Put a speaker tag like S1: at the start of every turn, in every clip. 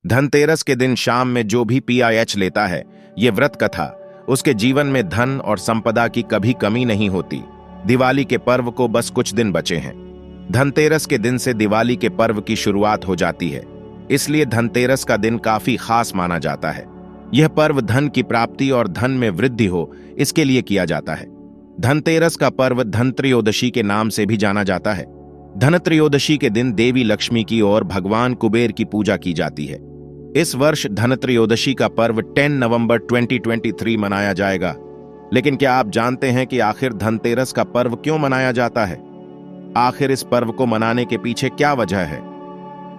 S1: धनतेरस के दिन शाम में जो भी PIH लेता है, ये व्रत कथा, उसके जीवन में धन और संपदा की कभी कमी नहीं होती। दिवाली के पर्व को बस कुछ दिन बचे हैं। धनतेरस के दिन से दिवाली के पर्व की शुरुआत हो जाती है, इसलिए धनतेरस का दिन काफी खास माना जाता है। यह पर्व धन की प्राप्ति और धन में वृद्धि हो, इसके लिए किया जाता है। धनतेरस का पर्व धनत्रयोदशी के नाम से भी जाना जाता है। धनत्रयोदशी के दिन देवी लक्ष्मी की और भगवान कुबेर की पूजा की जाती है। इस वर्ष धनत्रयोदशी का पर्व 10 नवंबर 2023 मनाया जाएगा। लेकिन क्या आप जानते हैं कि आखिर धनतेरस का पर्व क्यों मनाया जाता है? आखिर इस पर्व को मनाने के पीछे क्या वजह है?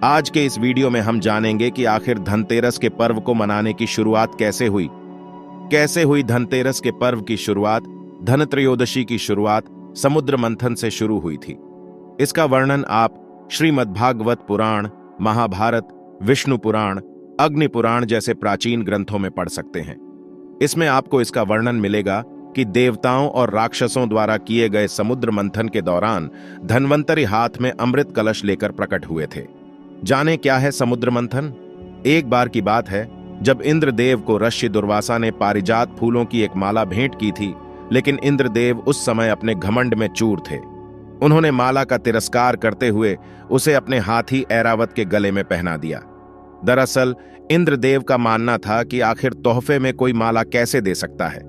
S1: आज के इस वीडियो में हम जानेंगे कि आखिर धनतेरस के पर्व को मनाने की शुरुआत कैसे हुई। कैसे हुई धनतेरस के पर्व की शुरुआत? धनत्रयोदशी की शुरुआत समुद्र मंथन से शुरू हुई थी। इसका वर्णन आप श्रीमद्भागवत पुराण, महाभारत, विष्णु पुराण, अग्नि पुराण जैसे प्राचीन ग्रंथों में पढ़ सकते हैं। इसमें आपको इसका वर्णन मिलेगा कि देवताओं और राक्षसों द्वारा किए गए समुद्र मंथन के दौरान धन्वंतरि हाथ में अमृत कलश लेकर प्रकट हुए थे। जाने क्या है समुद्र मंथन? एक बार की बात है जब इंद्रदेव को ऋषि दुर्वासा ने पारिजात फूलों की एक माला भेंट की थी, लेकिन इंद्रदेव उस समय अपने घमंड में चूर थे। उन्होंने माला का तिरस्कार करते हुए उसे अपने हाथी ऐरावत के गले में पहना दिया। दरअसल इंद्रदेव का मानना था कि आखिर तोहफे में कोई माला कैसे दे सकता है।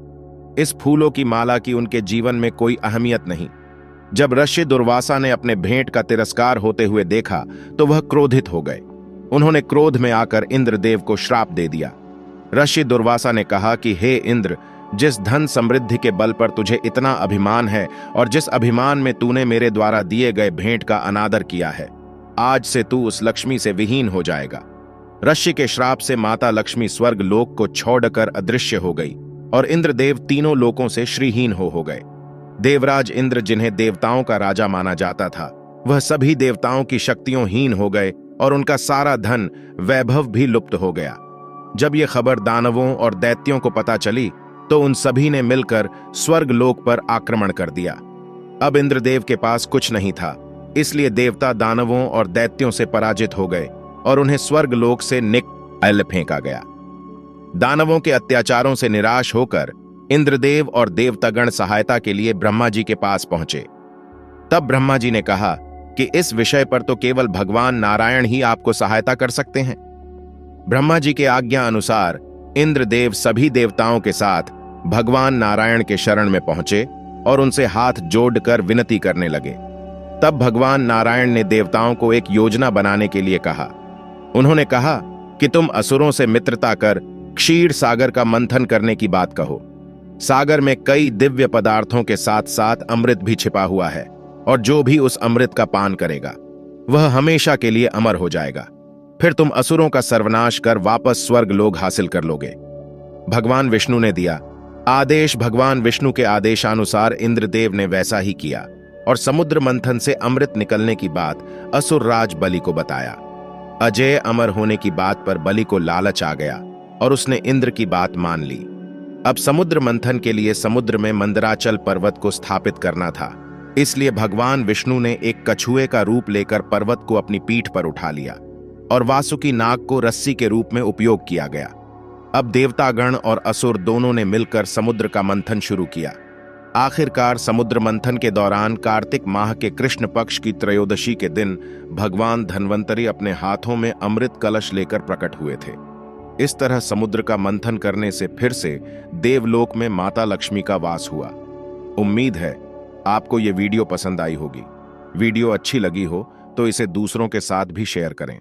S1: इस फूलों की माला की उनके जीवन में कोई अहमियत नहीं। जब ऋषि दुर्वासा ने अपने भेंट का तिरस्कार होते हुए देखा तो वह क्रोधित हो गए। उन्होंने क्रोध में आकर इंद्रदेव को श्राप दे दिया। ऋषि दुर्वासा ने कहा कि हे इंद्र, जिस धन समृद्धि के बल पर तुझे इतना अभिमान है और जिस अभिमान में तूने मेरे द्वारा दिए गए भेंट का अनादर किया है, आज से तू उस लक्ष्मी से विहीन हो जाएगा। ऋषि के श्राप से माता लक्ष्मी स्वर्ग लोक को छोड़कर अदृश्य हो गई और इंद्रदेव तीनों लोकों से श्रीहीन हो गए। देवराज इंद्र, जिन्हें देवताओं का राजा माना जाता था, वह सभी देवताओं की शक्तियों हीन हो गए और उनका सारा धन वैभव भी लुप्त हो गया। जब यह खबर दानवों और दैत्यों को पता चली तो उन सभी ने मिलकर स्वर्ग लोक पर आक्रमण कर दिया। अब इंद्रदेव के पास कुछ नहीं था, इसलिए देवता दानवों और दैत्यों से पराजित हो गए और उन्हें स्वर्ग लोक से निकाल फेंका गया। दानवों के अत्याचारों से निराश होकर इंद्रदेव और देवतागण सहायता के लिए ब्रह्मा जी के पास पहुंचे। तब ब्रह्मा जी ने कहा कि इस विषय पर तो केवल भगवान नारायण ही आपको सहायता कर सकते हैं। ब्रह्मा जी के आज्ञा अनुसार इंद्रदेव सभी देवताओं के साथ भगवान नारायण के शरण में पहुंचे और उनसे हाथ जोड़कर विनती करने लगे। तब भगवान नारायण ने देवताओं को एक योजना बनाने के लिए कहा। उन्होंने कहा कि तुम असुरों से मित्रता कर क्षीर सागर का मंथन करने की बात कहो। सागर में कई दिव्य पदार्थों के साथ साथ अमृत भी छिपा हुआ है और जो भी उस अमृत का पान करेगा वह हमेशा के लिए अमर हो जाएगा। फिर तुम असुरों का सर्वनाश कर वापस स्वर्ग लोक हासिल कर लोगे। भगवान विष्णु ने दिया आदेश। भगवान विष्णु के आदेशानुसार इंद्रदेव ने वैसा ही किया और समुद्र मंथन से अमृत निकलने की बात असुरराज बलि को बताया। अजय अमर होने की बात पर बलि को लालच आ गया और उसने इंद्र की बात मान ली। अब समुद्र मंथन के लिए समुद्र में मंदराचल पर्वत को स्थापित करना था, इसलिए भगवान विष्णु ने एक कछुए का रूप लेकर पर्वत को अपनी पीठ पर उठा लिया और वासुकी नाग को रस्सी के रूप में उपयोग किया गया। अब देवतागण और असुर दोनों ने मिलकर समुद्र का मंथन शुरू किया। आखिरकार समुद्र मंथन के दौरान कार्तिक माह के कृष्ण पक्ष की त्रयोदशी के दिन भगवान धन्वंतरि अपने हाथों में अमृत कलश लेकर प्रकट हुए थे। इस तरह समुद्र का मंथन करने से फिर से देवलोक में माता लक्ष्मी का वास हुआ। उम्मीद है आपको ये वीडियो पसंद आई होगी। वीडियो अच्छी लगी हो तो इसे दूसरों के साथ भी शेयर करें।